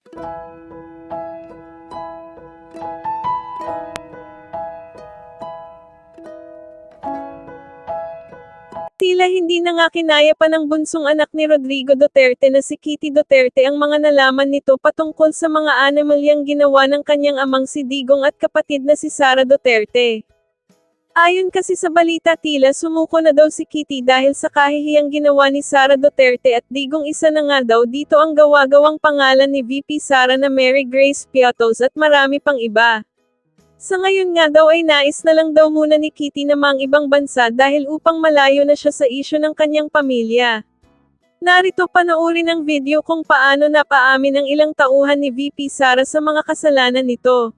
Tila hindi na nga kinaya pa ng bunsong anak ni Rodrigo Duterte na si Kitty Duterte ang mga nalaman nito patungkol sa mga anomalyang ginawa ng kanyang amang si Digong at kapatid na si Sara Duterte. Ayon kasi sa balita tila sumuko na daw si Kitty dahil sa kahihiyang ginawa ni Sara Duterte at Digong, isa na nga daw dito ang gawa-gawang pangalan ni VP Sara na Mary Grace Piatos at marami pang iba. Sa ngayon nga daw ay nais na lang daw muna ni Kitty na mang ibang bansa dahil upang malayo na siya sa isyu ng kanyang pamilya. Narito panoorin ang video kung paano napaamin ang ilang tauhan ni VP Sara sa mga kasalanan nito.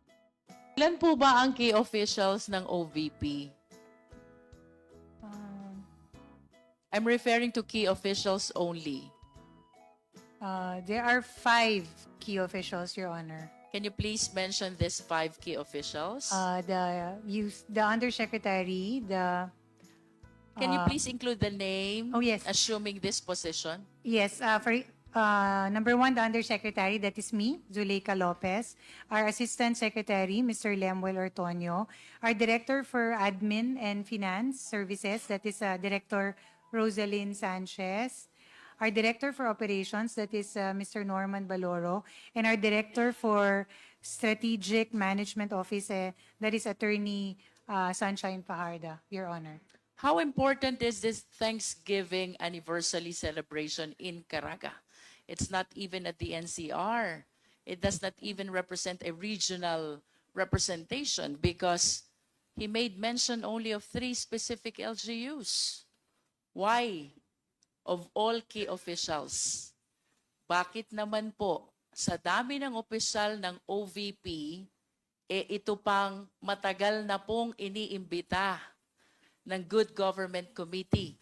Ilan po ba ang key officials ng OVP? I'm referring to key officials only. There are 5 key officials, Your Honor. Can you please mention these 5 key officials? The Undersecretary, Can you please include the name? Oh, yes. Assuming this position. yes, number 1, the Undersecretary, that is me, Zuleika Lopez. Our Assistant Secretary, Mr. Lemuel Ortonio. Our Director for Admin and Finance Services, that is Director Rosalyn Sanchez. Our Director for Operations, that is Mr. Norman Baloro, and our Director for Strategic Management Office, that is Attorney Sunshine Fajarda, Your Honor. How important is this Thanksgiving anniversary celebration in Caraga? It's not even at the NCR. It does not even represent a regional representation because he made mention only of 3 specific LGUs. Why? Of all key officials, bakit naman po sa dami ng opisyal ng OVP, ito pang matagal na pong iniimbita ng Good Government Committee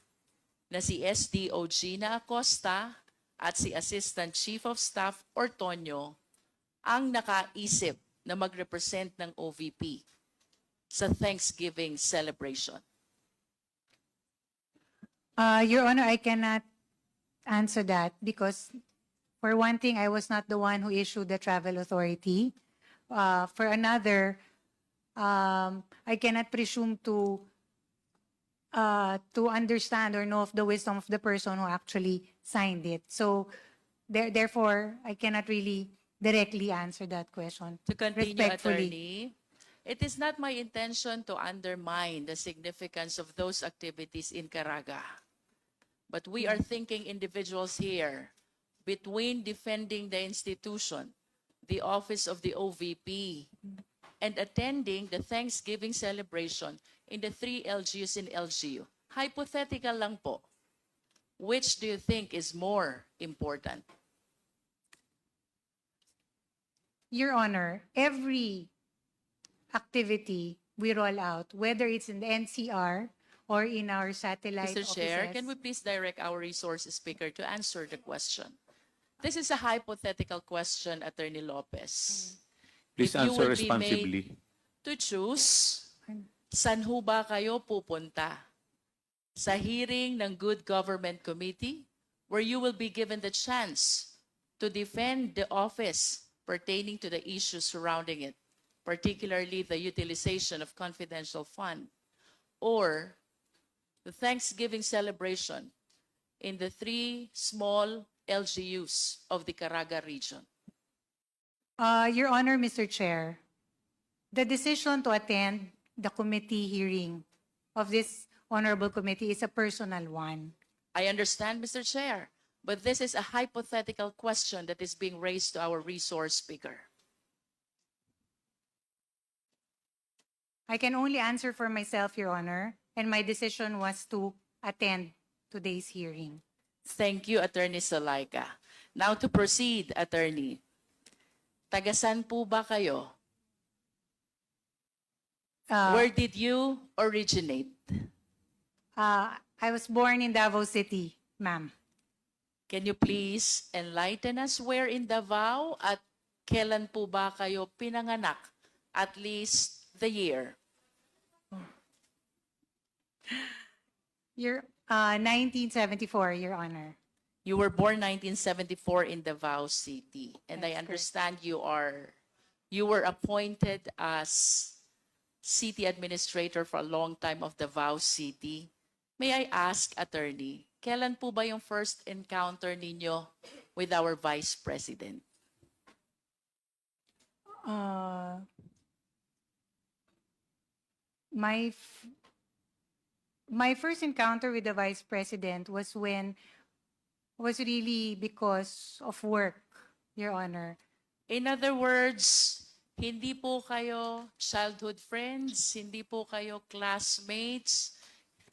na si SDO Gina Acosta at si Assistant Chief of Staff Ortonio ang nakaisip na mag-represent ng OVP sa Thanksgiving celebration? Your Honor, I cannot answer that because, for one thing, I was not the one who issued the travel authority. For another, I cannot presume to understand or know of the wisdom of the person who actually signed it. So, therefore, I cannot really directly answer that question. To continue, Respectfully. Attorney, it is not my intention to undermine the significance of those activities in Caraga. But we are thinking individuals here between defending the institution, the office of the OVP, and attending the Thanksgiving celebration in the 3 LGUs in LGU. Hypothetical lang po. Which do you think is more important? Your Honor, every activity we roll out, whether it's in the NCR or in our satellite Mr. Chair, offices. can we please direct our resource speaker to answer the question? This is a hypothetical question, Attorney Lopez. Please If you answer will be responsibly. made to choose, saan ho ba kayo pupunta? Sa hearing ng Good Government Committee, where you will be given the chance to defend the office pertaining to the issues surrounding it, particularly the utilization of confidential fund, or the Thanksgiving celebration in the 3 small LGUs of the Caraga region? Your Honor, Mr. Chair, the decision to attend the committee hearing of this honorable committee is a personal one. I understand, Mr. Chair, but this is a hypothetical question that is being raised to our resource speaker. I can only answer for myself, Your Honor, and my decision was to attend today's hearing. Thank you, Attorney Solaika. Now to proceed, Attorney. Tagasan po ba kayo? Where did you originate? I was born in Davao City, ma'am. Can you please enlighten us where in Davao at kailan po ba kayo pinanganak? At least the year. 1974, Your Honor. You were born 1974 in Davao City, and I That's correct. understand you were appointed as city administrator for a long time of Davao City. May I ask, attorney, kailan po ba yung first encounter ninyo with our Vice President? Uh, my f- my first encounter with the Vice President was really because of work, Your Honor. In other words, hindi po kayo childhood friends, hindi po kayo classmates,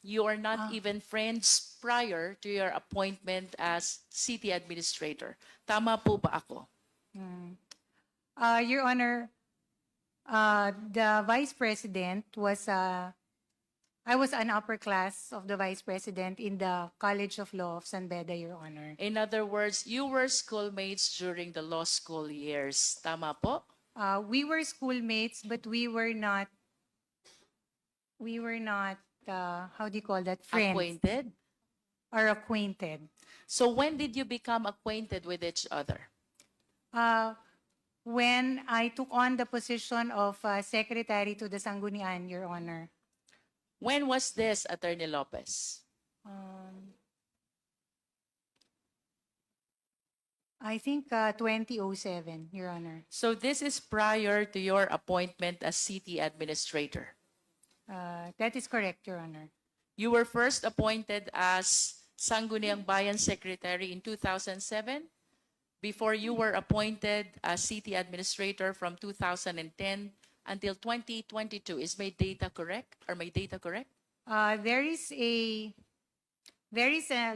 you are not even friends prior to your appointment as city administrator. Tama po ba ako? Your Honor, the Vice President was, I was an upper class of the Vice President in the College of Law of San Beda, Your Honor. In other words, you were schoolmates during the law school years. Tama po? We were schoolmates, but we were not, how do you call that, friends Acquainted? or acquainted. So when did you become acquainted with each other? When I took on the position of Secretary to the Sanggunian, Your Honor. When was this, Attorney Lopez? I think 2007, Your Honor. So this is prior to your appointment as city administrator. That is correct, Your Honor. You were first appointed as Sangguniang Bayan Secretary in 2007 before you were appointed as city administrator from 2010 until 2022. Is my data correct? Are my data correct? There is a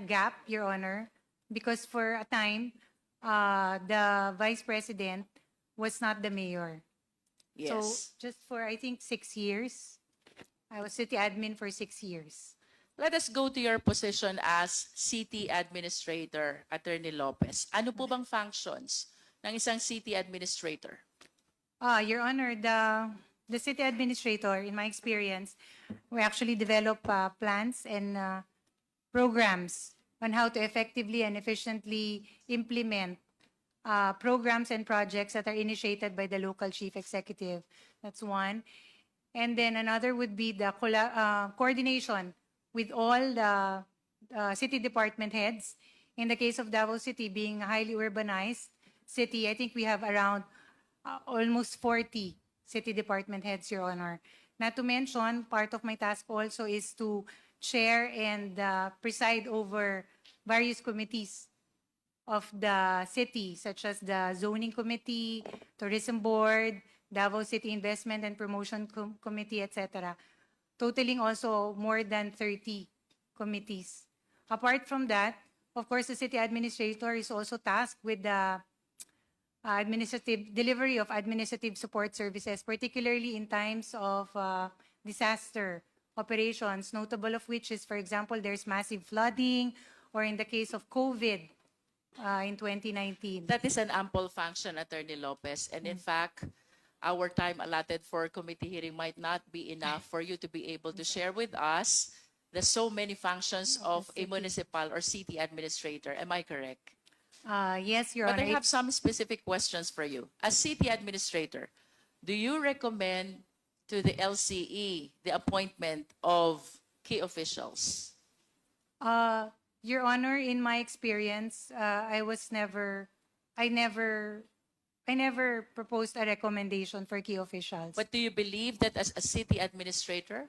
gap, Your Honor, because for a time, the Vice President was not the mayor. Yes. So just for, I think, 6 years. I was city admin for 6 years. Let us go to your position as city administrator, Attorney Lopez. Ano po bang functions ng isang city administrator? Your Honor, the city administrator, in my experience, we actually develop plans and programs on how to effectively and efficiently implement programs and projects that are initiated by the local chief executive. That's one. And then another would be the coordination with all the city department heads. In the case of Davao City being a highly urbanized city, I think we have around almost 40 city department heads, Your Honor. Not to mention, part of my task also is to chair and preside over various committees of the city, such as the Zoning Committee, Tourism Board, Davao City Investment and Promotion Committee, etc. Totaling also more than 30 committees. Apart from that, of course, the city administrator is also tasked with the administrative delivery of administrative support services, particularly in times of disaster operations, notable of which is, for example, there's massive flooding, or in the case of COVID in 2019. That is an ample function, Attorney Lopez. And in fact, our time allotted for committee hearing might not be enough for you to be able to share with us the so many functions of a municipal or city administrator. Am I correct? Yes, Your But Honor. I have some specific questions for you. As city administrator, do you recommend to the LCE the appointment of key officials? Your Honor, in my experience, I never proposed a recommendation for key officials. But do you believe that as a city administrator,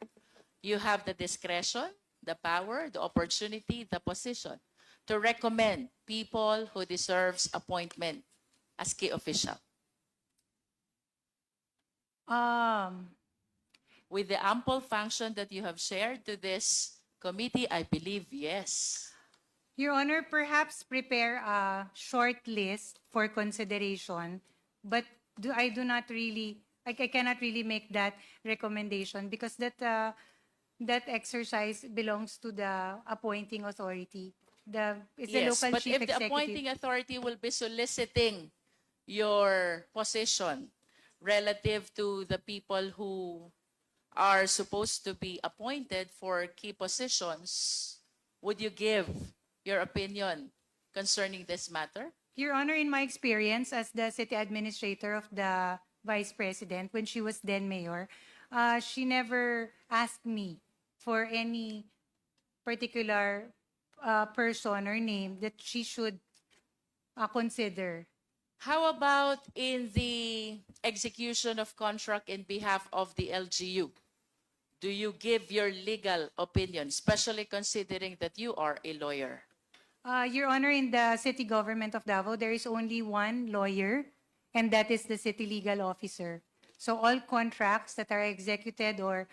you have the discretion, the power, the opportunity, the position to recommend people who deserves appointment as key official? With the ample function that you have shared to this committee, I believe yes. Your Honor, perhaps prepare a short list for consideration, but I cannot really make that recommendation because that exercise belongs to the appointing authority. It's the Yes, local but chief if the executive. appointing authority will be soliciting your position relative to the people who are supposed to be appointed for key positions, would you give your opinion concerning this matter? Your Honor, in my experience as the city administrator of the vice president, when she was then mayor, she never asked me for any particular person or name that she should consider. How about in the execution of contract in behalf of the LGU? Do you give your legal opinion, especially considering that you are a lawyer? Your Honor, in the city government of Davao, there is only one lawyer, and that is the city legal officer. So all contracts that are executed or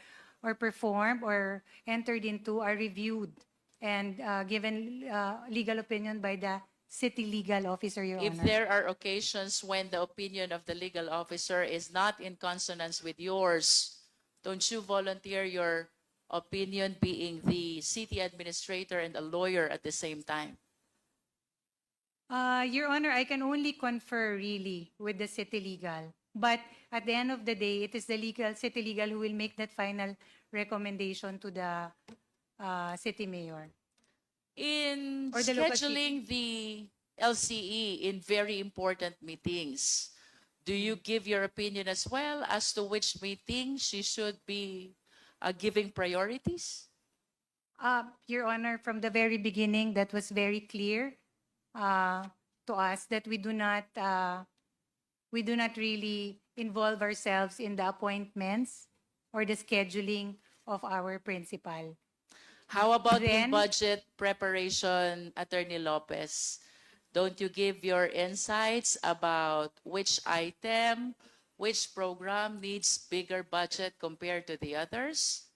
performed or entered into are reviewed and given legal opinion by the city legal officer, Your If Honor. there are occasions when the opinion of the legal officer is not in consonance with yours, don't you volunteer your opinion being the city administrator and a lawyer at the same time? Your Honor, I can only confer really with the city legal. But at the end of the day, it is the city legal who will make that final recommendation to the city mayor. In Or the local scheduling the LCE in very important meetings, do you give your opinion as well as to which meeting she should be giving priorities? Your Honor, from the very beginning, that was very clear to us that we do not really involve ourselves in the appointments or the scheduling of our principal. How about in Then- budget preparation, Attorney Lopez? Don't you give your insights about which item, which program needs bigger budget compared to the others?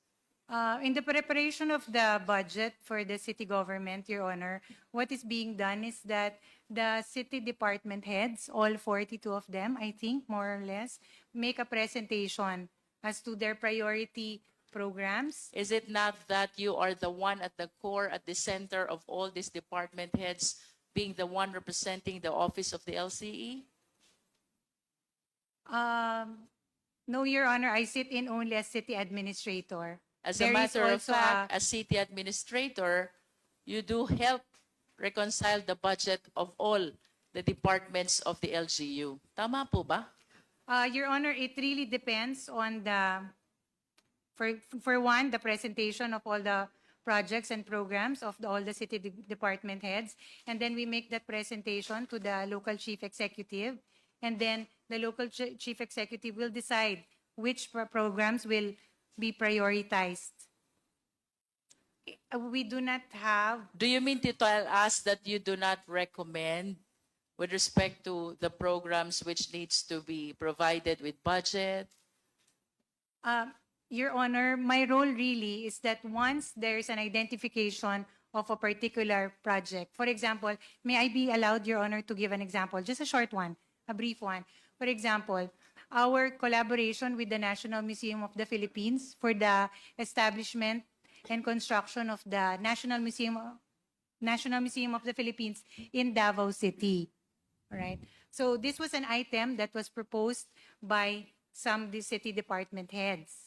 In the preparation of the budget for the city government, Your Honor, what is being done is that the city department heads, all 42 of them, I think, more or less, make a presentation as to their priority programs. Is it not that you are the one at the core, at the center of all these department heads, being the one representing the office of the LCE? No, Your Honor, I sit in only as city administrator. As There a is matter of also fact, as city administrator, you do help reconcile the budget of all the departments of the LGU. Tama po ba? Your Honor, it really depends on for one, the presentation of all the projects and programs of all the city department heads. And then we make that presentation to the local chief executive. And then the local chief executive will decide which programs will be prioritized. We do not have Do you mean to tell us that you do not recommend with respect to the programs which needs to be provided with budget? Your Honor, my role really is that once there is an identification of a particular project, for example, may I be allowed, Your Honor, to give an example, just a short one, a brief one. For example, our collaboration with the National Museum of the Philippines for the establishment and construction of the National Museum of the Philippines in Davao City. All right. So this was an item that was proposed by some of the city department heads.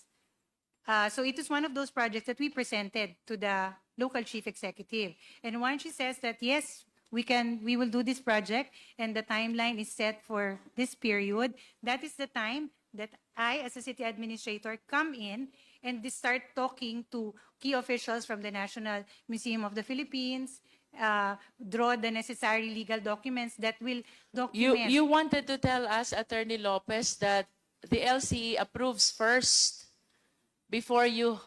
So it is one of those projects that we presented to the local chief executive. And once she says that, yes, we will do this project and the timeline is set for this period, that is the time that I, as a city administrator, come in and start talking to key officials from the National Museum of the Philippines, draw the necessary legal documents that will document. You wanted to tell us, Attorney Lopez, that the LCE approves first before you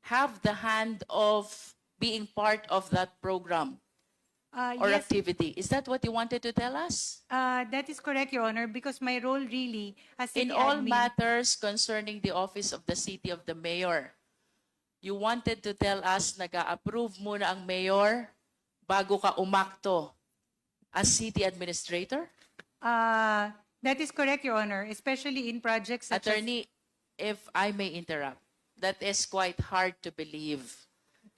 have the hand of being part of that program or Yes, activity. Is that what you wanted to tell us? that is correct, Your Honor, because my role really as city In all admin, matters concerning the office of the city of the mayor, you wanted to tell us nag-a-approve muna ang mayor bago ka umakto as city administrator? that is correct, Your Honor, especially in projects such as... Attorney, if I may interrupt, that is quite hard to believe.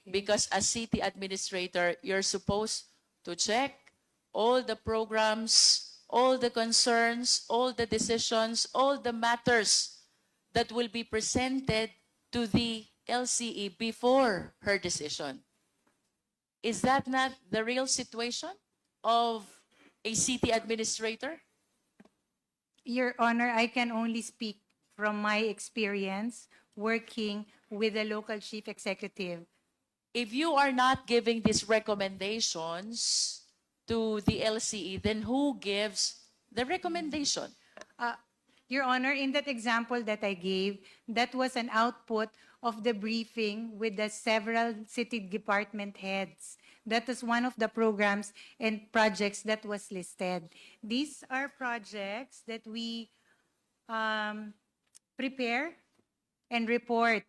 Because as city administrator, you're supposed to check all the programs, all the concerns, all the decisions, all the matters that will be presented to the LCE before her decision. Is that not the real situation? of a city administrator? Your Honor, I can only speak from my experience working with the local chief executive. If you are not giving these recommendations to the LCE, then who gives the recommendation? Your Honor, in that example that I gave, that was an output of the briefing with the several city department heads. That is one of the programs and projects that was listed. These are projects that we prepare and report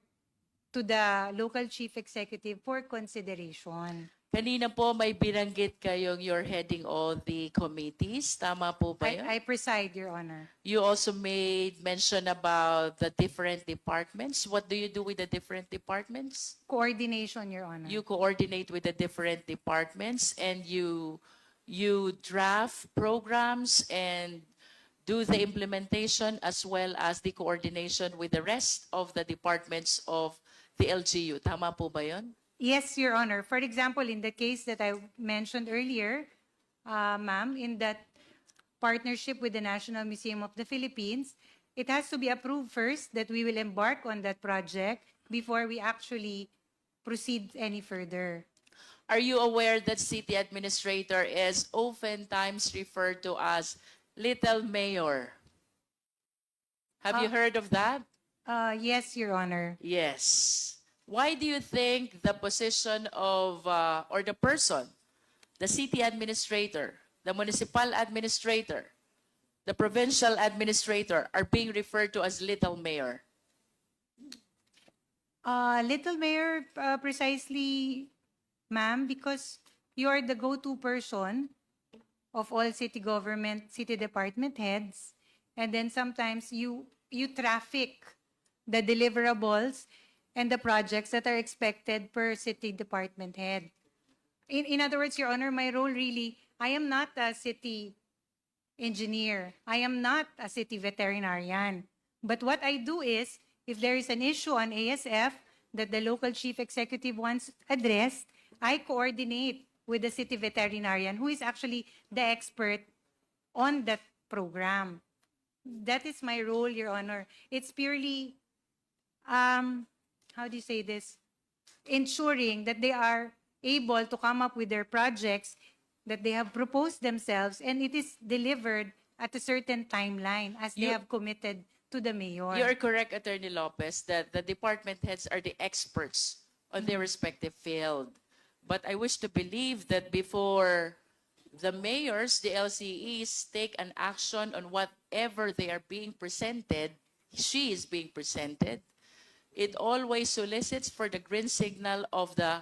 to the local chief executive for consideration. Kanina po may binanggit kayong you're heading all the committees. Tama po ba yun? I preside, Your Honor. You also made mention about the different departments. What do you do with the different departments? Coordination, Your Honor. You coordinate with the different departments and you draft programs and do the implementation as well as the coordination with the rest of the departments of the LGU. Tama po ba yun? Yes, Your Honor. For example, in the case that I mentioned earlier, ma'am, in that partnership with the National Museum of the Philippines, it has to be approved first that we will embark on that project before we actually proceed any further. Are you aware that city administrator is oftentimes referred to as Little Mayor? Have you heard of that? Yes, Your Honor. Yes. Why do you think the position of, or the person, the city administrator, the municipal administrator, the provincial administrator are being referred to as Little Mayor? Little Mayor, precisely, ma'am, because you are the go-to person of all city government, city department heads, and then sometimes you traffic the deliverables and the projects that are expected per city department head. In other words, Your Honor, my role really, I am not a city engineer. I am not a city veterinarian. But what I do is, if there is an issue on ASF that the local chief executive wants addressed, I coordinate with the city veterinarian who is actually the expert on that program. That is my role, Your Honor. It's purely, how do you say this? Ensuring that they are able to come up with their projects that they have proposed themselves and it is delivered at a certain timeline as they have committed to the mayor. You are correct, Attorney Lopez, that the department heads are the experts on their respective field. But I wish to believe that before the mayors, the LCEs, take an action on whatever they are being presented, she is being presented, it always solicits for the green signal of the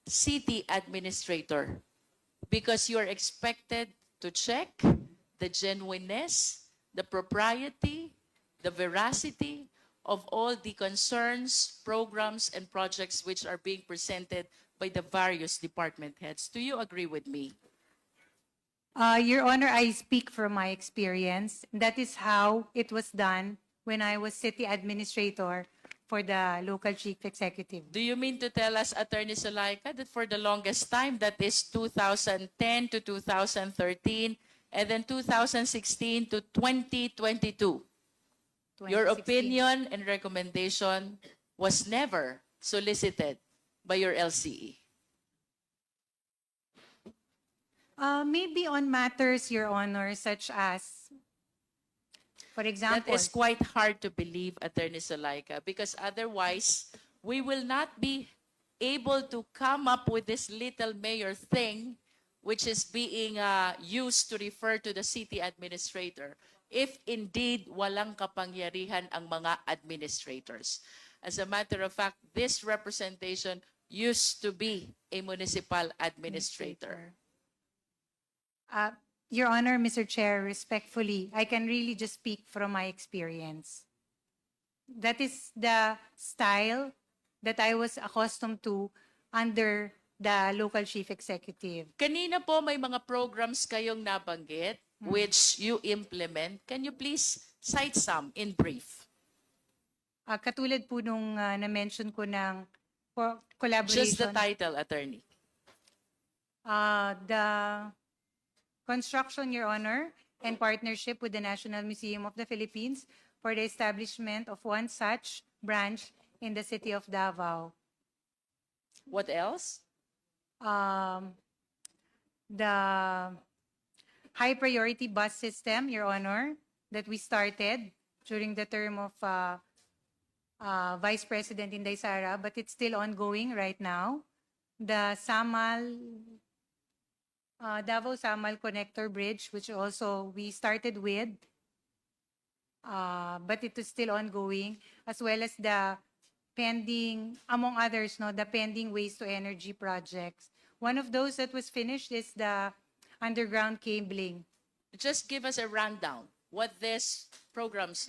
city administrator because you are expected to check the genuineness, the propriety, the veracity of all the concerns, programs, and projects which are being presented by the various department heads. Do you agree with me? Your Honor, I speak from my experience. That is how it was done when I was city administrator for the local chief executive. Do you mean to tell us, Attorney Sulaika, that for the longest time, that is 2010 to 2013, and then 2016 to 2022, your 2016. opinion and recommendation was never solicited by your LCE? Maybe on matters, Your Honor, such as, for That example, is quite hard to believe, Attorney Sulaika, because otherwise, we will not be able to come up with this little mayor thing, which is being used to refer to the city administrator, if indeed walang kapangyarihan ang mga administrators. As a matter of fact, this representation used to be a municipal administrator. Your Honor, Mr. Chair, respectfully, I can really just speak from my experience. That is the style that I was accustomed to under the local chief executive. Kanina po may mga programs kayong nabanggit which you implement. Can you please cite some in brief? Katulad po nung na-mention ko ng collaboration. Just the title, Attorney. The construction, Your Honor, and partnership with the National Museum of the Philippines for the establishment of one such branch in the city of Davao. What else? Um, the high priority bus system, Your Honor, that we started during the term of Vice President Inday Sara, but it's still ongoing right now. The Davao-Samal Connector Bridge, which also we started with, but it is still ongoing, as well as the pending, among others, no, the pending waste to energy projects. One of those that was finished is the underground cabling. Just give us a rundown. What these programs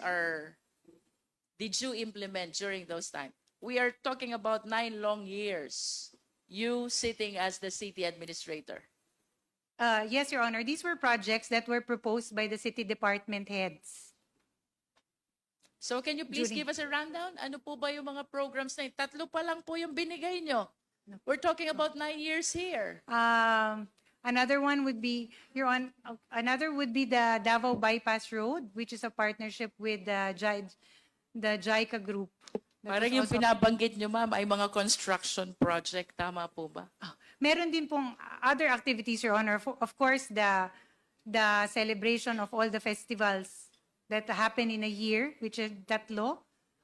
did you implement during those times? We are talking about 9 long years. You sitting as the city administrator. Yes, Your Honor, these were projects that were proposed by the city department heads. So can you please Judy. give us a rundown? Ano po ba yung mga programs na yun? 3 pa lang po yung binigay nyo. We're talking about 9 years here. Another one would be, another would be the Davao Bypass Road, which is a partnership with the JICA group. That Parang was yung also- binabanggit nyo, ma'am, ay mga construction project. Tama po ba? Meron din pong other activities, Your Honor. Of course, the celebration of all the festivals that happen in a year, which is tatlo,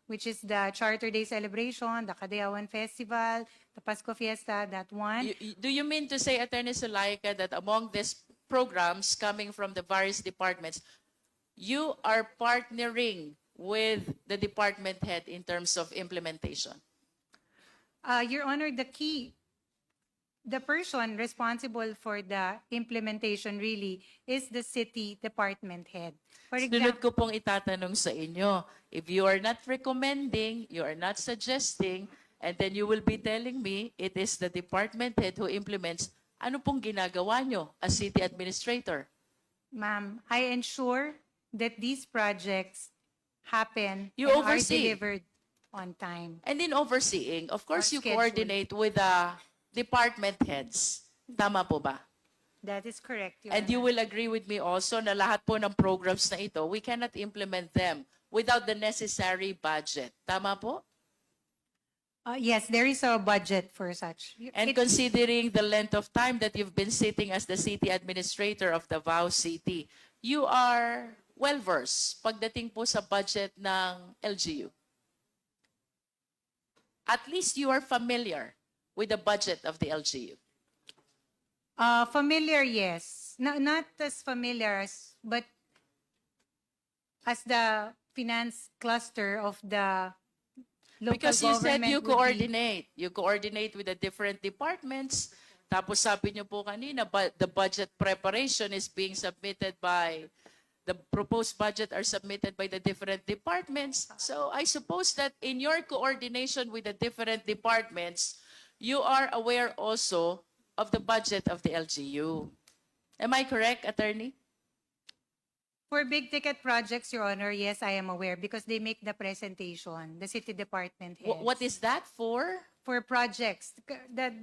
which is the Charter Day celebration, the Kadayawan Festival, the Pasko Fiesta, that one. Do you mean to say, Attorney Sulaika, that among these programs coming from the various departments, you are partnering with the department head in terms of implementation? Your Honor, the person responsible for the implementation really is the city department head. For Sunod example, ko pong itatanong sa inyo, if you are not recommending, you are not suggesting, and then you will be telling me it is the department head who implements, ano pong ginagawa nyo as city administrator? ma'am, I ensure that these projects happen You and oversee. are delivered on time. And in overseeing, of course, On you schedule. coordinate with the department heads. Tama po ba? That is correct, Your And you Honor. will agree with me also na lahat po ng programs na ito, we cannot implement them without the necessary budget. Tama po? Yes, there is a budget for such. And considering the length of time that you've been sitting as the city administrator of Davao City, you are well-versed pagdating po sa budget ng LGU. At least you are familiar with the budget of the LGU. Familiar, yes. Not as familiar as, but as the finance cluster of the local Because you said government you would be- coordinate. You coordinate with the different departments. Tapos sabi niyo po kanina, the budget preparation is being submitted by, the proposed budget are submitted by the different departments. So I suppose that in your coordination with the different departments, you are aware also of the budget of the LGU. Am I correct, Attorney? For big ticket projects, Your Honor, yes, I am aware because they make the presentation, the city department heads. What is that for? For projects that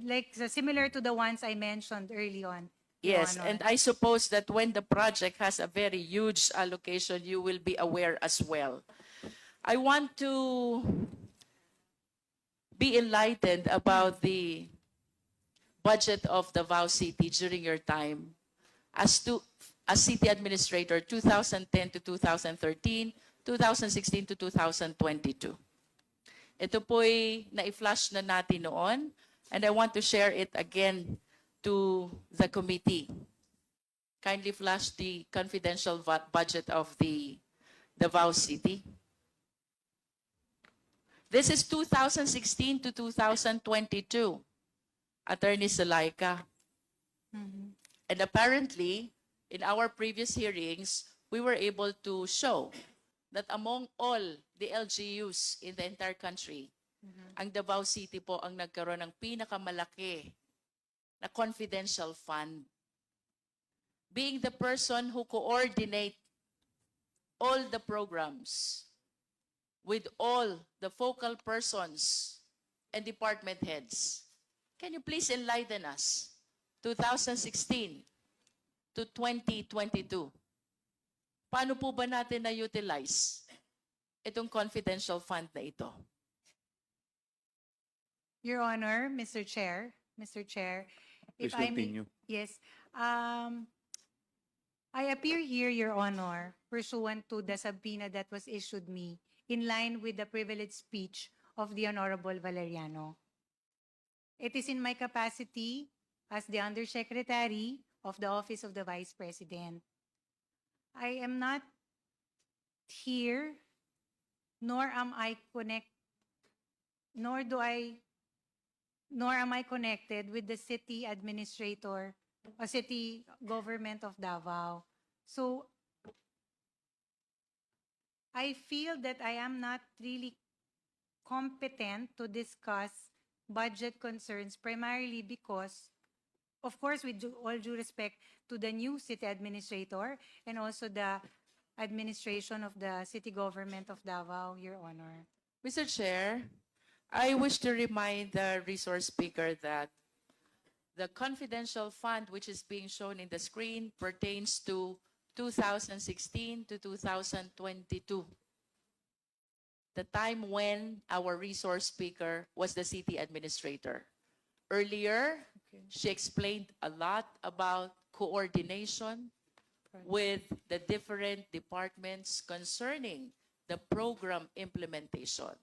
similar to the ones I mentioned early on, Your Yes, Honor. and I suppose that when the project has a very huge allocation, you will be aware as well. I want to be enlightened about the budget of Davao City during your time as city administrator 2010 to 2013, 2016 to 2022. Ito po'y na-flash na natin noon, and I want to share it again to the committee. Kindly flash the confidential budget of the Davao City. This is 2016 to 2022, Attorney Sulaika. And apparently, in our previous hearings, we were able to show that among all the LGUs in the entire country, ang Davao City po ang nagkaroon ng pinakamalaki na confidential fund. Being the person who coordinate all the programs with all the focal persons and department heads. Can you please enlighten us? 2016, to 2022. Paano po ba natin na-utilize itong confidential fund na ito? Your Honor, Mr. Chair, Please if I may, continue. yes, I appear here, Your Honor, pursuant to the subpoena that was issued me in line with the privileged speech of the Honorable Valeriano. It is in my capacity as the Undersecretary of the Office of the Vice President. I am not here, nor am I connected with the city administrator or city government of Davao. So I feel that I am not really competent to discuss budget concerns primarily because, of course, with all due respect to the new city administrator and also the administration of the city government of Davao, Your Honor. Mr. Chair, I wish to remind the resource speaker that the confidential fund which is being shown in the screen pertains to 2016 to 2022, the time when our resource speaker was the city administrator. Earlier, she explained a lot about coordination with the different departments concerning the program implementation.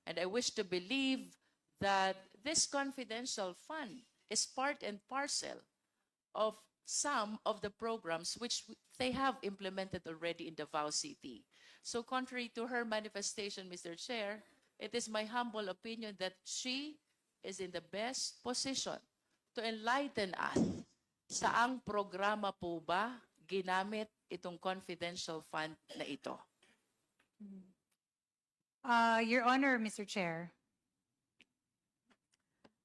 And I wish to believe that this confidential fund is part and parcel of some of the programs which they have implemented already in Davao City. So contrary to her manifestation, Mr. Chair, it is my humble opinion that she is in the best position to enlighten us. Saang programa po ba ginamit itong confidential fund na ito? Your Honor, Mr. Chair,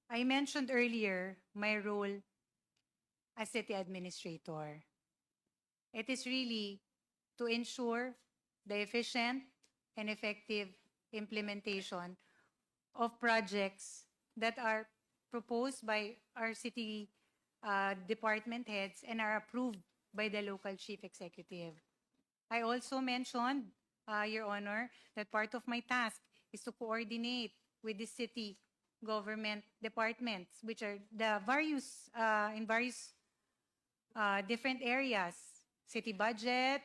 I mentioned earlier my role as city administrator. It is really to ensure the efficient and effective implementation of projects that are proposed by our city department heads and are approved by the local chief executive. I also mentioned, Your Honor, that part of my task is to coordinate with the city government departments, which are the various in various different areas: city budget,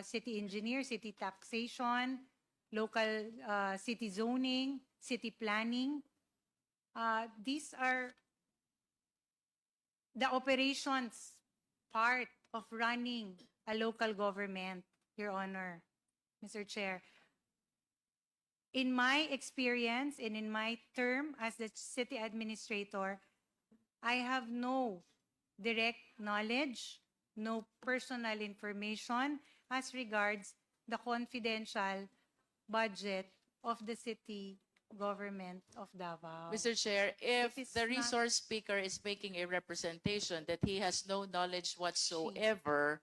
city engineer, city taxation, local city zoning, city planning. These are the operations part of running a local government, Your Honor, Mr. Chair. In my experience and in my term as the city administrator, I have no direct knowledge, no personal information as regards the confidential budget of the city government of Davao. Mr. Chair, if It is the not- resource speaker is making a representation that he has no knowledge whatsoever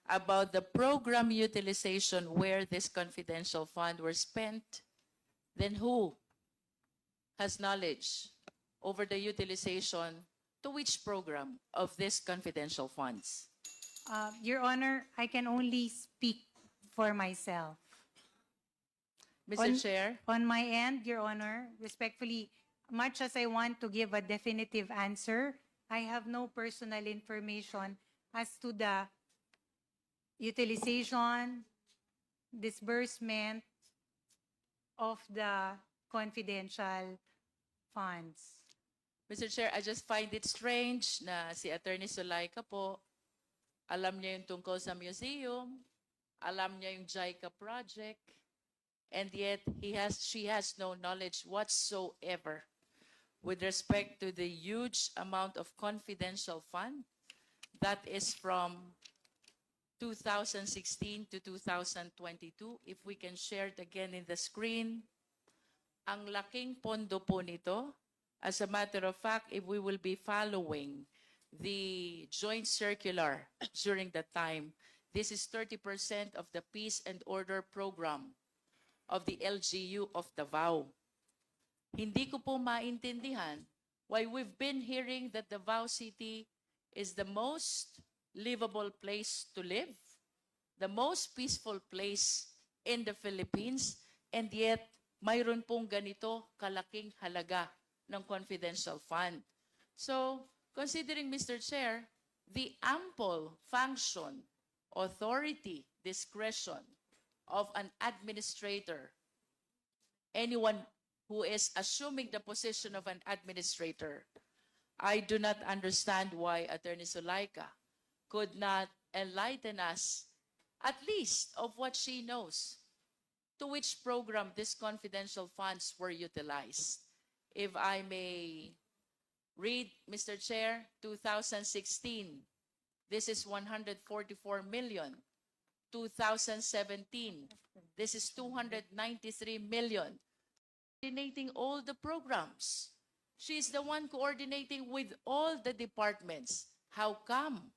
about the program utilization where this confidential fund were spent, then who has knowledge over the utilization to which program of this confidential funds? Your Honor, I can only speak for myself. Mr. Chair, On my end, Your Honor, respectfully, much as I want to give a definitive answer, I have no personal information as to the utilization, disbursement of the confidential funds. Mr. Chair, I just find it strange na si Attorney Sulaika po, alam niya yung tungkol sa museum, alam niya yung JICA project, and yet she has no knowledge whatsoever with respect to the huge amount of confidential fund that is from 2016 to 2022. If we can share it again in the screen, ang laking pondo po nito. As a matter of fact, if we will be following the joint circular during that time, this is 30% of the Peace and Order Program of the LGU of Davao. Hindi ko po maintindihan why we've been hearing that Davao City is the most livable place to live, the most peaceful place in the Philippines, and yet mayroon pong ganito kalaking halaga ng confidential fund. So, considering, Mr. Chair, the ample function, authority, discretion of an administrator, anyone who is assuming the position of an administrator, I do not understand why Attorney Zulaika could not enlighten us, at least of what she knows, to which program these confidential funds were utilized. If I may read, Mr. Chair, 2016, this is 144 million. 2017, this is 293 million. Coordinating all the programs. She is the one coordinating with all the departments. How come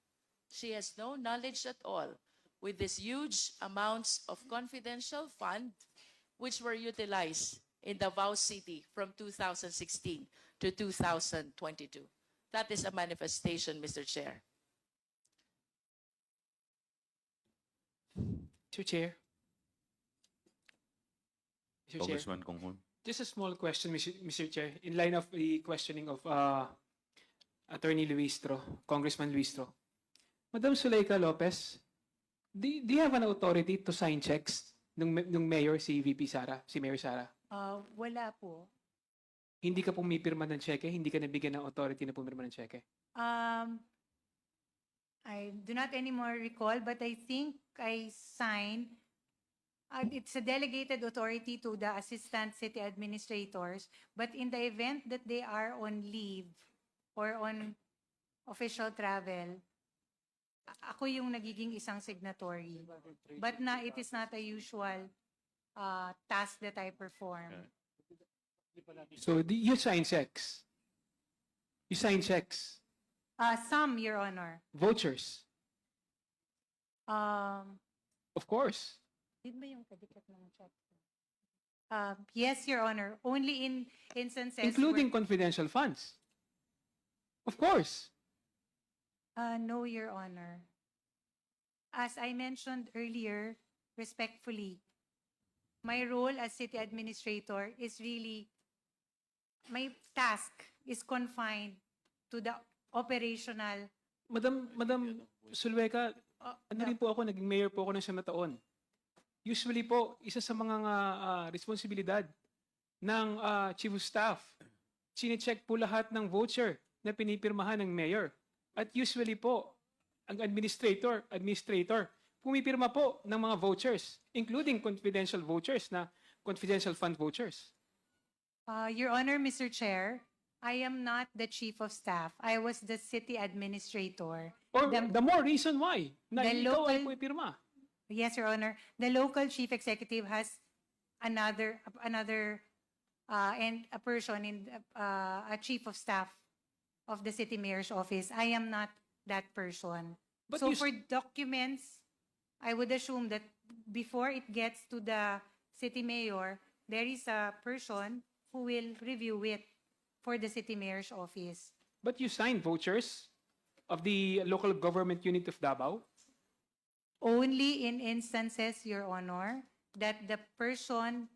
she has no knowledge at all with these huge amounts of confidential fund which were utilized in Davao City from 2016 to 2022? That is a manifestation, Mr. Chair. Mr. Chair. Mr. Chair. Congressman Konghun. Just a small question, Mr. Chair, in line of the questioning of Attorney Luistro, Congressman Luistro. Madam Zuleika Lopez, do you have an authority to sign checks nung mayor si VP Sara, si Mayor Sara? Wala po. Hindi ka pumipirma ng cheque? Hindi ka nabigyan ng authority na pumirma ng cheque? I do not anymore recall, but I think I signed. It's a delegated authority to the assistant city administrators, but in the event that they are on leave or on official travel, ako yung nagiging isang signatory. But it is not a usual task that I perform. So you sign checks? You sign checks? Some, Your Honor. Vouchers? Of course. Din ba yung kadikat ng check? Yes, Your Honor. Only in instances Including confidential funds? Of course. No, Your Honor. As I mentioned earlier, respectfully, my role as city administrator is really, my task is confined to the operational. Madam Sulweka, ano rin po ako, naging mayor po ako ng 7 taon. Usually po, isa sa mga responsibilidad ng chief of staff, sine-check po lahat ng voucher na pinipirmahan ng mayor. At usually po, ang administrator, pumipirma po ng mga vouchers, including confidential vouchers na confidential fund vouchers. Your Honor, Mr. Chair, I am not the chief of staff. I was the city administrator. Or the more reason why na the ikaw ay local- pumipirma. Yes, Your Honor. The local chief executive has another and a person in a chief of staff of the city mayor's office. I am not that person. But So you s- for documents, I would assume that before it gets to the city mayor, there is a person who will review it for the city mayor's office. But you signed vouchers of the local government unit of Davao? Only in instances, Your Honor, that the person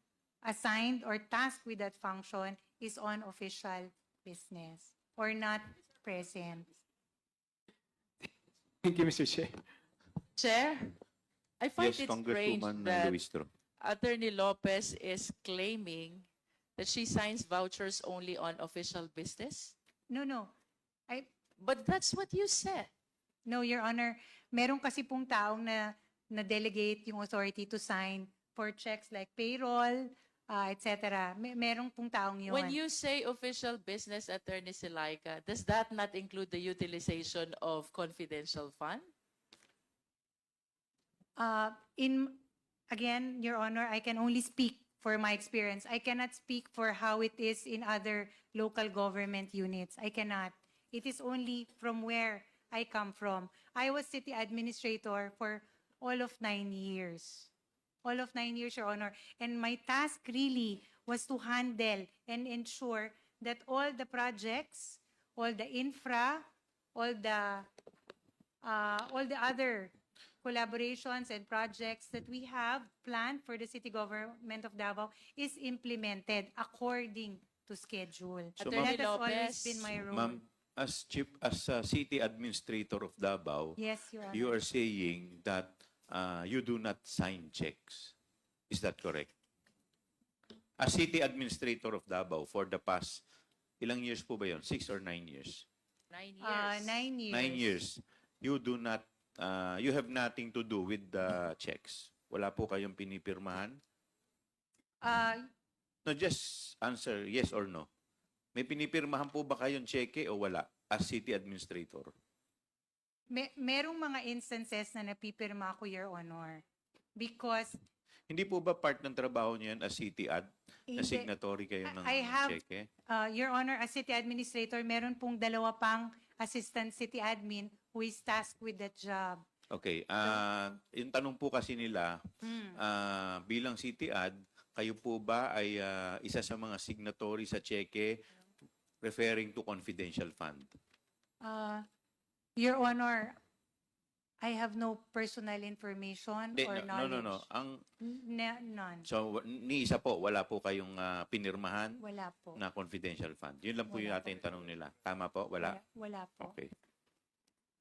assigned or tasked with that function is on official business or not present. Thank you, Mr. Chair. Chair, I find Yes, it strange Congresswoman that Luistro. Attorney Lopez is claiming that she signs vouchers only on official business. No. But that's what you said. No, Your Honor. Meron kasi pong taong na-delegate yung authority to sign for checks like payroll, etc. Merong pong taong yun. When you say official business, Attorney Zulaika, does that not include the utilization of confidential fund? Again, Your Honor, I can only speak for my experience. I cannot speak for how it is in other local government units. I cannot. It is only from where I come from. I was city administrator for all of 9 years. All of 9 years, Your Honor. And my task really was to handle and ensure that all the projects, all the infra, all the all the other collaborations and projects that we have planned for the city government of Davao is implemented according to schedule. So, Attorney That has always Lopez. been my role. Ma'am, as city administrator of Davao, Yes, Your Honor. you are saying that you do not sign checks. Is that correct? As city administrator of Davao for the past, ilang years po ba yun? 6 or 9 years? 9 years. 9 years. 9 years. You do not, you have nothing to do with the checks. Wala po kayong pinipirmahan? No, just answer yes or no. May pinipirmahan po ba kayong cheque o wala as city administrator? Merong mga instances na napipirma ako, Your Honor. Because Hindi po ba part ng trabaho niyo yan as city ad na Hindi. signatory kayo ng I have, cheque? Your Honor, as city administrator, meron pong 2 pang assistant city admin who is tasked with that job. Okay. Yung tanong po kasi nila, bilang city ad, kayo po ba ay isa sa mga signatory sa cheque referring to confidential fund? Your Honor, I have no personal information Hindi, or no, knowledge. no. None. So, ni isa po, wala po kayong pinirmahan Wala po. na confidential fund. Yun lang po yung Wala ating tanong nila. Tama po? Wala? Wala po. Okay.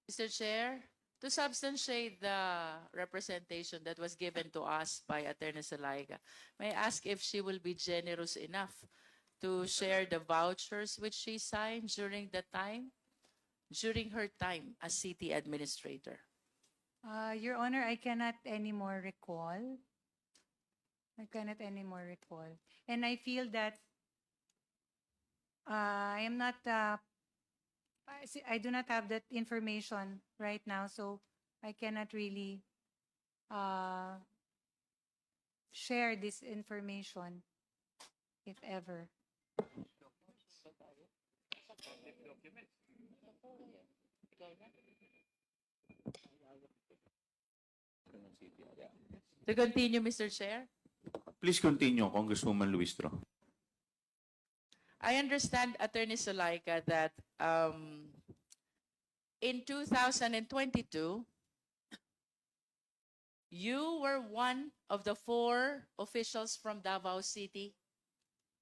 Mr. Chair, to substantiate the representation that was given to us by Attorney Salaiga, may I ask if she will be generous enough to share the vouchers which she signed during her time as city administrator? Your Honor, I cannot anymore recall. And I feel that I am not, I do not have that information right now, so I cannot really share this information, if ever. To continue, Mr. Chair, Please continue, Congresswoman Luistro. I understand, Attorney Salaiga, that in 2022, you were one of the 4 officials from Davao City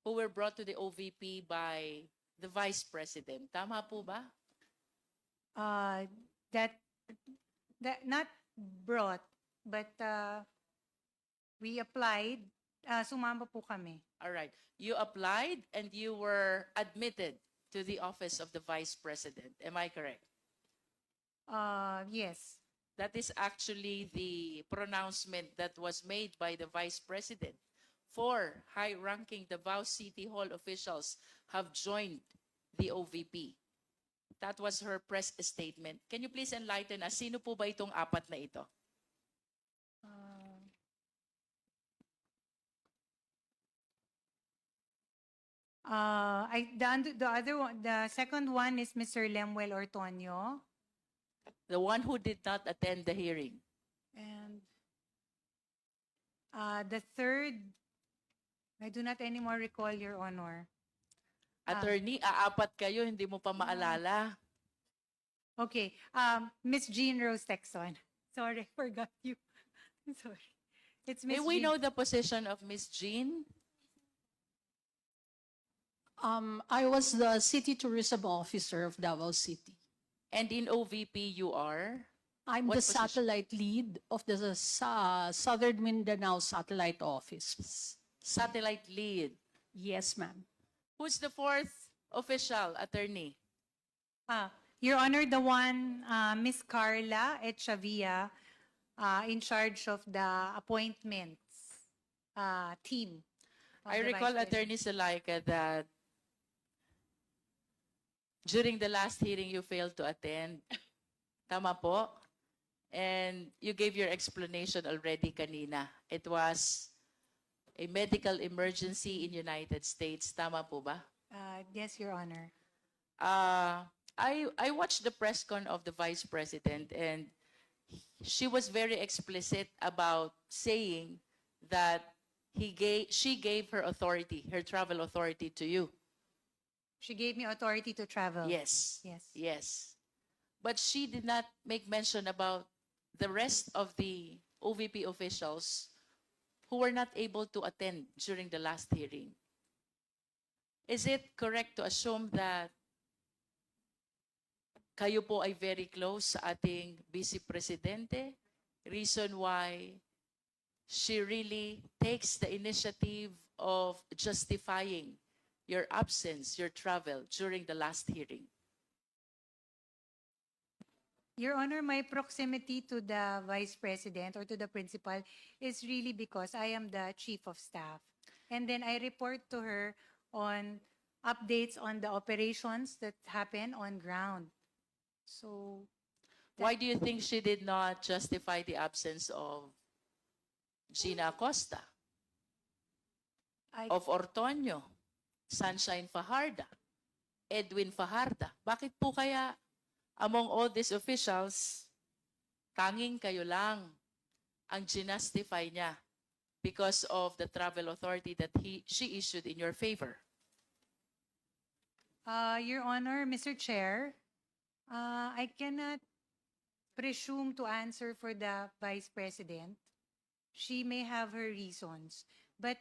who were brought to the OVP by the Vice President. Tama po ba? That not brought, but we applied. Sumama po kami. All right. You applied and you were admitted to the office of the Vice President. Am I correct? Yes. That is actually the pronouncement that was made by the Vice President. 4 high-ranking Davao City Hall officials have joined the OVP. That was her press statement. Can you please enlighten us? Sino po ba itong 4 na ito? The second one is Mr. Lemuel Ortonio. The one who did not attend the hearing. And the third, I do not anymore recall, Your Honor. Attorney, 4 kayo, hindi mo pa maalala. Okay, Miss Jean Rose Texon. Sorry, forgot you. Sorry. It's May Miss we Jean. know the position of Miss Jean? I was the city tourism officer of Davao City. And in OVP, you are? I'm What the position? satellite lead of the Southern Mindanao Satellite Office. Satellite lead. Yes, ma'am. Who's the 4th official, attorney? Your Honor, the one, Miss Carla Echavia, in charge of the appointments team. of I the recall, Vice President. Attorney Salaika, that during the last hearing, you failed to attend. Tama po? And you gave your explanation already kanina. It was a medical emergency in United States. Tama po ba? Yes, Your Honor. I watched the press con of the Vice President, and she was very explicit about saying that she gave her authority, her travel authority to you. She gave me authority to travel. Yes. Yes. Yes. but she did not make mention about the rest of the OVP officials who were not able to attend during the last hearing. Is it correct to assume that kayo po ay very close sa ating Vice Presidente? Reason why she really takes the initiative of justifying your absence, your travel during the last hearing? Your Honor, my proximity to the Vice President or to the principal is really because I am the Chief of Staff. And then I report to her on updates on the operations that happen on ground. So, Why do you think she did not justify the absence of Gina Acosta, I, of Ortonio, Sunshine Fajarda, Edwin Fajarda? Bakit po kaya among all these officials, tanging kayo lang ang ginastify niya because of the travel authority that she issued in your favor? Your Honor, Mr. Chair, I cannot presume to answer for the Vice President. She may have her reasons. But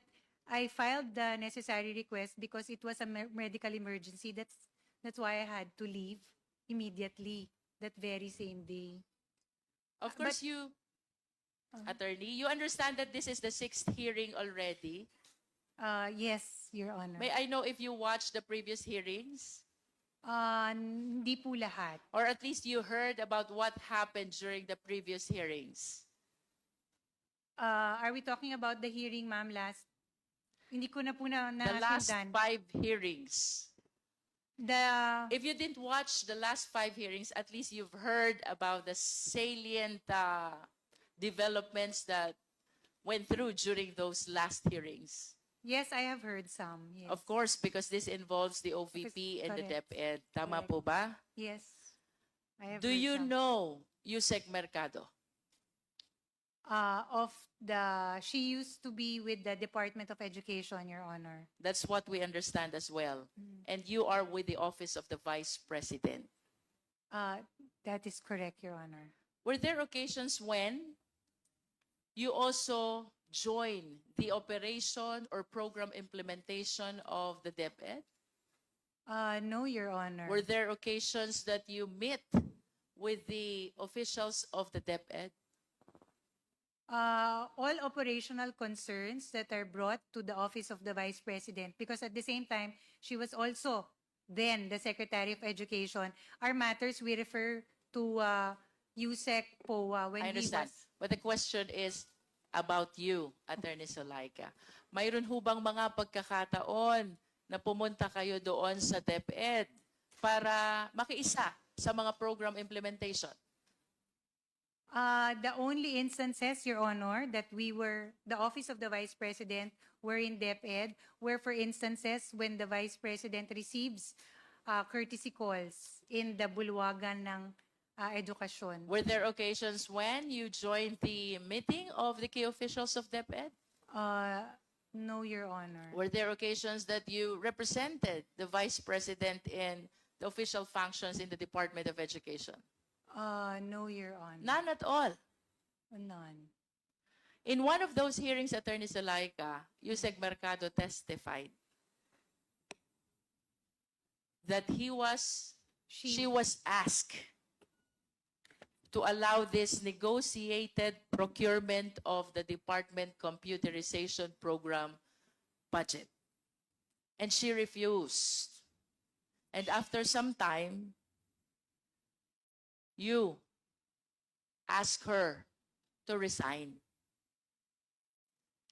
I filed the necessary request because it was a medical emergency. That's why I had to leave immediately that very same day. Of course, Attorney, you understand that this is the 6th hearing already. Yes, Your Honor. May I know if you watched the previous hearings? Hindi po lahat. Or at least you heard about what happened during the previous hearings? Are we talking about the hearing, ma'am, last? Hindi ko na po na The last nasundan. 5 hearings. If you didn't watch the last 5 hearings, at least you've heard about the salient developments that went through during those last hearings. Yes, I have heard some. Yes. Of course, because this involves the OVP and the Correct. DepEd. Tama Correct. po ba? Yes. I have Do heard you some. know Yusek Mercado? She used to be with the Department of Education, Your Honor. That's what we understand as well. And you are with the Office of the Vice President. That is correct, Your Honor. Were there occasions when you also joined the operation or program implementation of the DepEd? No, Your Honor. Were there occasions that you met with the officials of the DepEd? All operational concerns that are brought to the Office of the Vice President, because at the same time, she was also then the Secretary of Education, are matters we refer to USEC POA when I he understand. was... But the question is about you, Attorney Zulaika. Mayroon ho bang mga pagkakataon na pumunta kayo doon sa DepEd para makiisa sa mga program implementation? The only instances, Your Honor, that the Office of the Vice President were in DepEd were for instances when the Vice President receives courtesy calls in the bulwagan ng edukasyon. Were there occasions when you joined the meeting of the key officials of DepEd? No, Your Honor. Were there occasions that you represented the Vice President in the official functions in the Department of Education? No, Your Honor. None at all. None. In one of those hearings, Attorney Zulaika, Yusek Mercado testified that she was asked to allow this negotiated procurement of the department computerization program budget. And she refused. And after some time, you asked her to resign.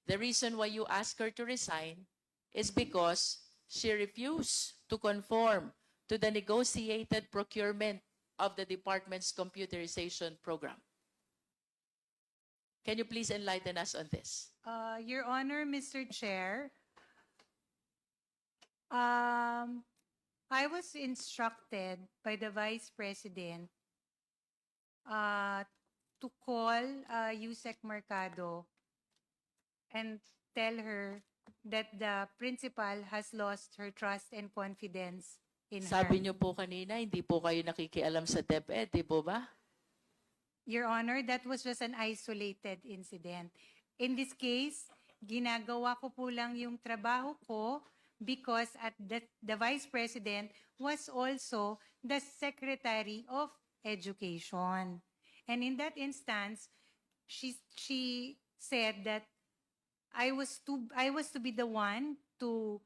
The reason why you asked her to resign is because she refused to conform to the negotiated procurement of the department's computerization program. Can you please enlighten us on this? Your Honor, Mr. Chair, I was instructed by the Vice President to call Yusek Mercado and tell her that the principal has lost her trust and confidence in Sabi her. niyo po kanina, hindi po kayo nakikialam sa DepEd, di po ba? Your Honor, that was just an isolated incident. In this case, ginagawa ko po lang yung trabaho ko because the Vice President was also the Secretary of Education. And in that instance, she said that I was to be the one to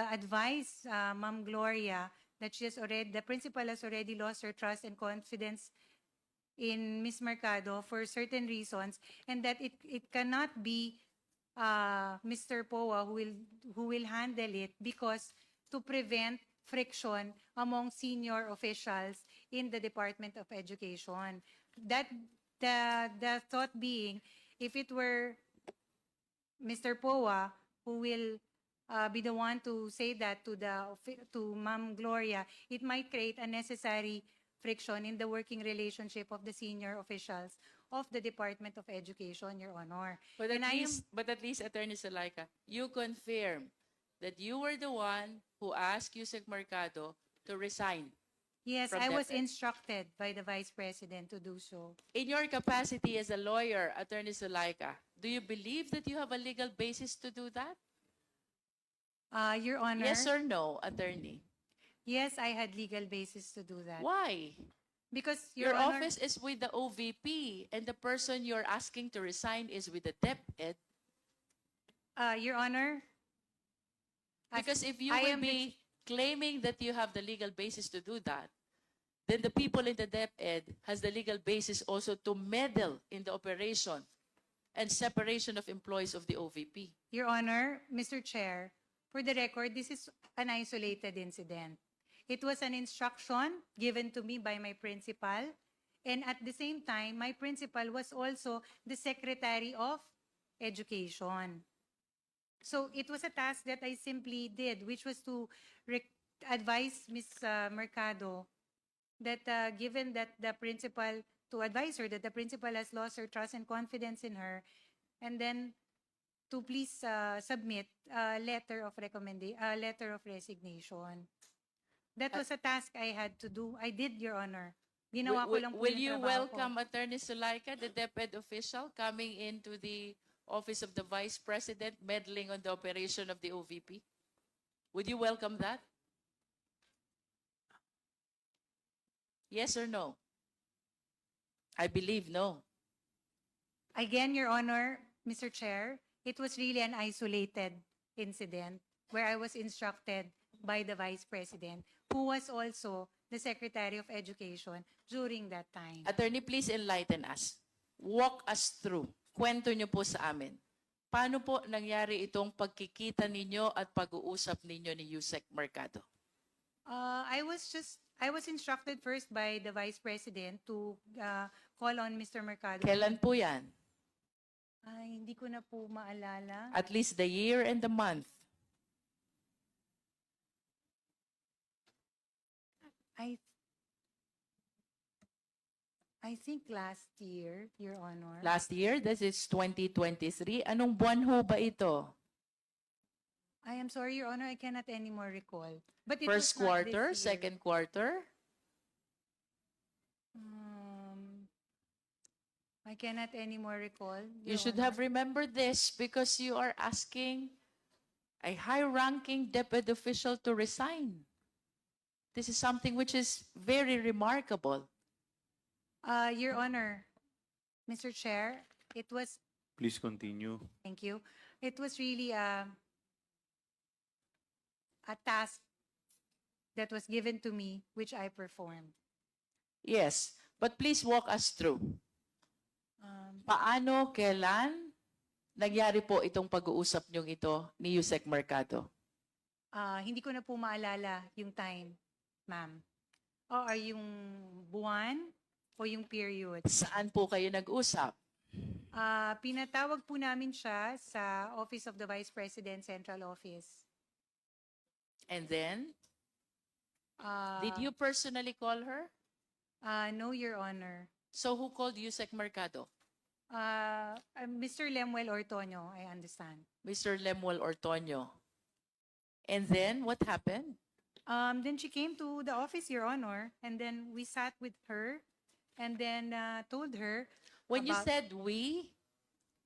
advise Ma'am Gloria that the principal has already lost her trust and confidence in Ms. Mercado for certain reasons, and that it cannot be Mr. Poa who will handle it, because to prevent friction among senior officials in the Department of Education. That the thought being, if it were Mr. Poa who will be the one to say that to Ma'am Gloria, it might create unnecessary friction in the working relationship of the senior officials of the Department of Education, Your Honor. But And at least, Attorney Salaika, you confirm that you were the one who asked Yusek Mercado to resign. Yes, from I was DepEd. instructed by the Vice President to do so. In your capacity as a lawyer, Attorney Salaika, do you believe that you have a legal basis to do that? Your Honor, Yes or no, Attorney? yes, I had legal basis to do that. Why? Because, Your Your Honor, office is with the OVP, and the person you're asking to resign is with the DepEd. Your Honor, as Because if you I will am the be claiming that you have the legal basis to do that, then the people in the DepEd has the legal basis also to meddle in the operation and separation of employees of the OVP. Your Honor, Mr. Chair, for the record, this is an isolated incident. It was an instruction given to me by my principal, and at the same time, my principal was also the Secretary of Education. So it was a task that I simply did, which was to advise Ms. Mercado that given that the principal, to advise her that the principal has lost her trust and confidence in her, and then to please submit a letter of resignation. That was a task I had to do. I did, Your Honor. Ginawa ko lang po Will yung you trabaho ko. welcome Attorney Sulaika, the DepEd official, coming into the office of the Vice President, meddling on the operation of the OVP? Would you welcome that? Yes or no? I believe no. Again, Your Honor, Mr. Chair, it was really an isolated incident where I was instructed by the Vice President, who was also the Secretary of Education during that time. Attorney, please enlighten us. Walk us through. Kwento niyo po sa amin. Paano po nangyari itong pagkikita ninyo at pag-uusap ninyo ni Yusek Mercado? I was instructed first by the Vice President to call on Mr. Mercado. Kailan po yan? Ay, hindi ko na po maalala. At least the year and the month. I think last year, Your Honor. Last year, this is 2023. Anong buwan ho ba ito? I am sorry, Your Honor, I cannot anymore recall. But it First was not this quarter, year. second quarter? I cannot anymore recall. You Your should Honor. have remembered this because you are asking a high-ranking DepEd official to resign. This is something which is very remarkable. Your Honor, Mr. Chair, it was, Please continue. thank you. It was really a task that was given to me, which I performed. Yes, but please walk us through. Paano, kailan nangyari po itong pag-uusap niyong ito ni Yusek Mercado? Hindi ko na po maalala yung time, ma'am. Or yung buwan o yung period. Saan po kayo nag-usap? Pinatawag po namin siya sa Office of the Vice President, Central Office. And then, Uh, did you personally call her? No, Your Honor. So who called Yusek Mercado? Mr. Lemuel Ortonio, I understand. Mr. Lemuel Ortonio. And then, what happened? Then she came to the office, Your Honor, and then we sat with her and then told her When you about said we,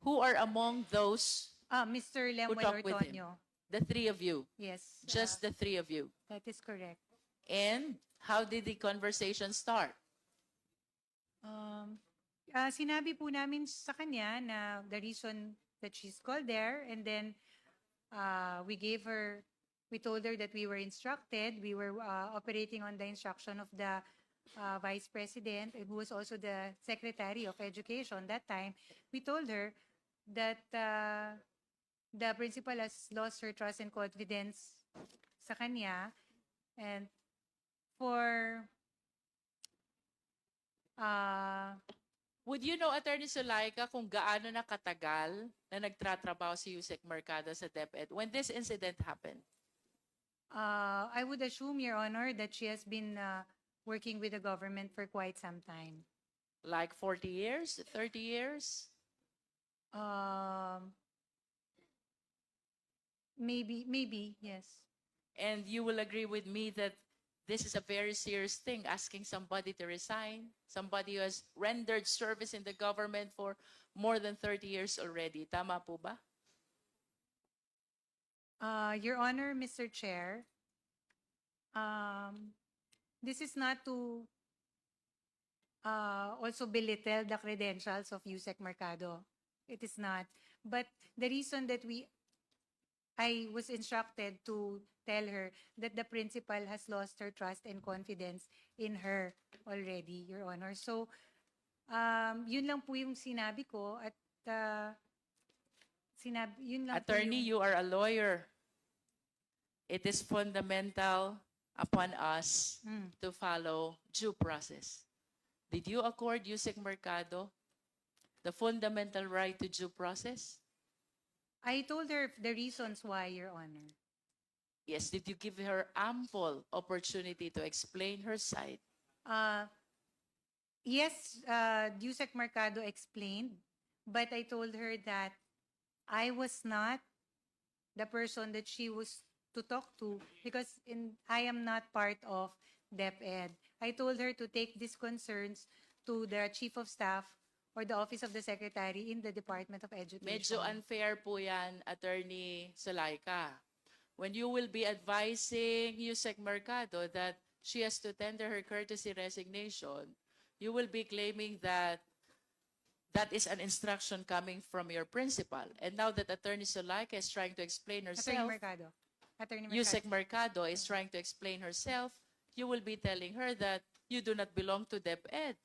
who are among those Mr. who Lemuel talked with him? Ortonio. The three of you. Yes, Just the three of you. that is correct. And how did the conversation start? Sinabi po namin sa kanya na the reason that she's called there, and then we told her that we were instructed, we were operating on the instruction of the Vice President, who was also the Secretary of Education that time. We told her that the principal has lost her trust and confidence sa kanya, and for Would you know, Attorney Sulaika, kung gaano na katagal na nagtratrabaho si Yusek Mercado sa DepEd when this incident happened? I would assume, Your Honor, that she has been working with the government for quite some time. Like 40 years, 30 years? Maybe, yes. And you will agree with me that this is a very serious thing, asking somebody to resign, somebody who has rendered service in the government for more than 30 years already. Tama po ba? Your Honor, Mr. Chair, this is not to also belittle the credentials of Yusek Mercado. It is not. But the reason that I was instructed to tell her that the principal has lost her trust and confidence in her already, Your Honor. So, yun lang po yung sinabi ko at yun lang po Attorney, yung- you are a lawyer. It is fundamental upon us to follow due process. Did you accord Yusek Mercado the fundamental right to due process? I told her the reasons why, Your Honor. Yes. Did you give her ample opportunity to explain her side? Yes, Yusek Mercado explained, but I told her that I was not the person that she was to talk to because I am not part of DepEd. I told her to take these concerns to the Chief of Staff or the Office of the Secretary in the Department of Education. Medyo unfair po yan, Attorney Sulaika. When you will be advising Yusek Mercado that she has to tender her courtesy resignation, you will be claiming that that is an instruction coming from your principal. And now that Attorney Sulaika is trying to explain Attorney herself, Mercado. Attorney Mercado. Yusek Mercado is trying to explain herself, you will be telling her that you do not belong to DepEd.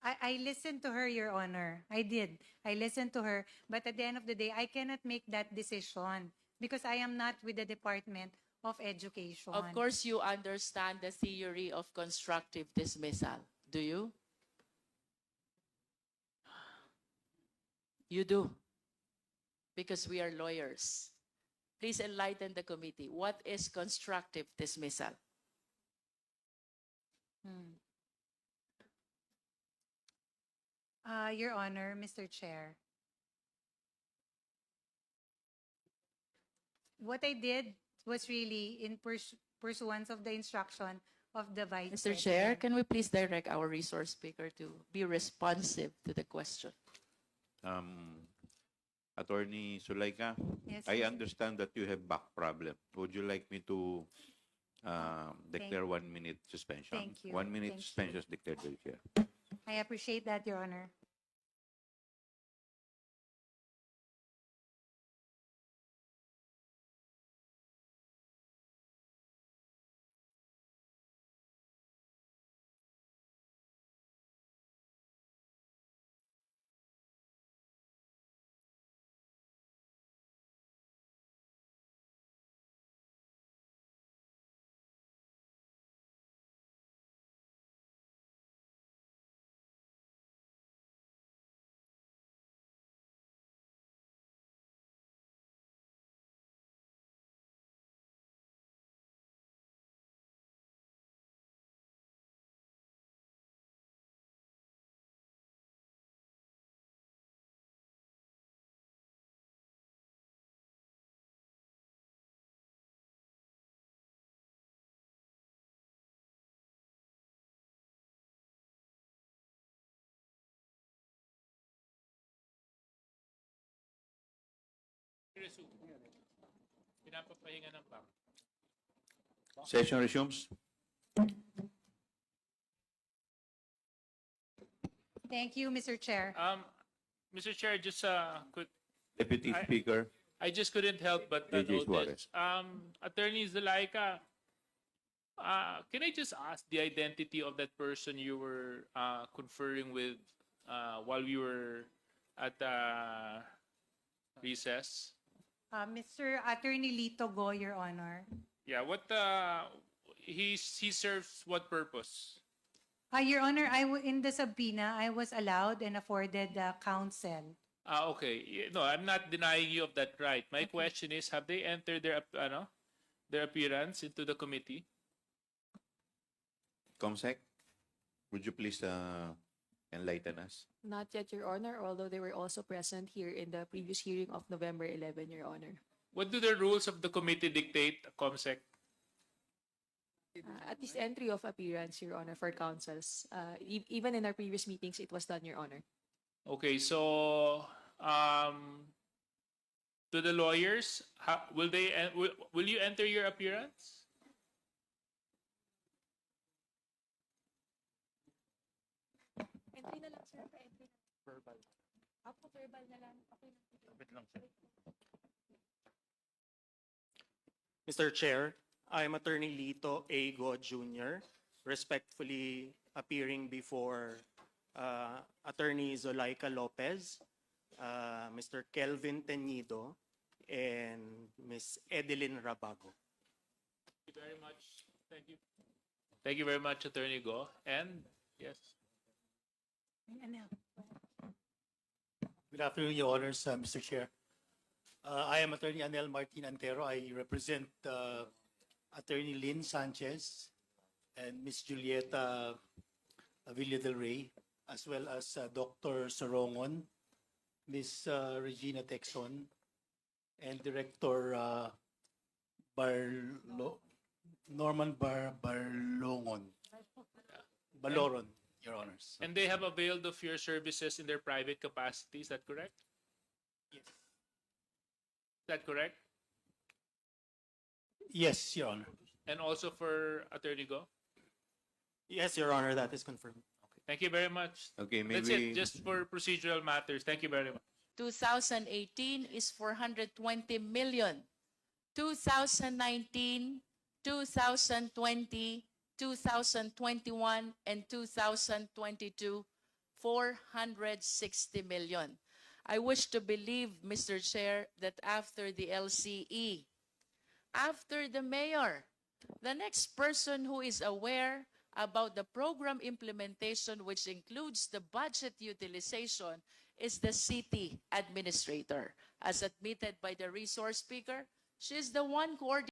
I listened to her, Your Honor. I did. I listened to her. But at the end of the day, I cannot make that decision because I am not with the Department of Education. Of course, you understand the theory of constructive dismissal. Do you? You do. Because we are lawyers. Please enlighten the committee. What is constructive dismissal? Your Honor, Mr. Chair. What I did was really in pursuance of the instruction of the Vice Mr. President. Chair, can we please direct our resource speaker to be responsive to the question? Attorney Sulaika, Yes, I yes. understand that you have back problem. Would you like me to declare 1 minute suspension? Thank you. 1 minute Thank you. suspension is declared by the chair. I appreciate that, Your Honor. Pinapapahinga ng bank. Session resumes. Thank you, Mr. Chair. Mr. Chair, just quick. Deputy I- Speaker. I just couldn't help but JJ notice. Attorney Zulaika, can I just ask the identity of that person you were conferring with while we were at recess? Mr. Attorney Lito Go, Your Honor. Yeah, what he serves what purpose? Your Honor, in the subpoena, I was allowed and afforded counsel. Okay. No, I'm not denying you of that right. My question is, have they entered their appearance into the committee? Comsec, would you please enlighten us? Not yet, Your Honor, although they were also present here in the previous hearing of November 11, Your Honor. What do the rules of the committee dictate, Comsec? At this entry of appearance, Your Honor, for counsels, even in our previous meetings, it was done, Your Honor. Okay, so to the lawyers, will you enter your appearance? Entry na lang, sir. Entry na. Verbal. Apo, verbal na lang. Okay lang. Mr. Chair, I'm Attorney Lito A. Go Jr., respectfully appearing before Attorney Zulaika Lopez, Mr. Kelvin Teñido, and Ms. Edeline Rabago. Thank you very much. Thank you. Thank you very much, Attorney Go. And yes. Good afternoon, Your Honors, Mr. Chair. I am Attorney Anel Martin Antero. I represent Attorney Lynn Sanchez and Ms. Julieta Villa del Rey, as well as Dr. Sarongon, Ms. Regina Texon, and Director Norman Baloron, Your Honors. And they have availed of your services in their private capacity, is that correct? Yes. Is that correct? Yes, Your Honor. And also for Attorney Go? Yes, Your Honor, that is confirmed. Thank you very much. Okay, That's maybe it, just for procedural matters. Thank you very much. 2018 is 420 million. 2019, 2020, 2021, and 2022, 460 million. I wish to believe, Mr. Chair, that after the LCE, after the mayor, the next person who is aware about the program implementation, which includes the budget utilization, is the city administrator. As admitted by the resource speaker, she's the one coordinating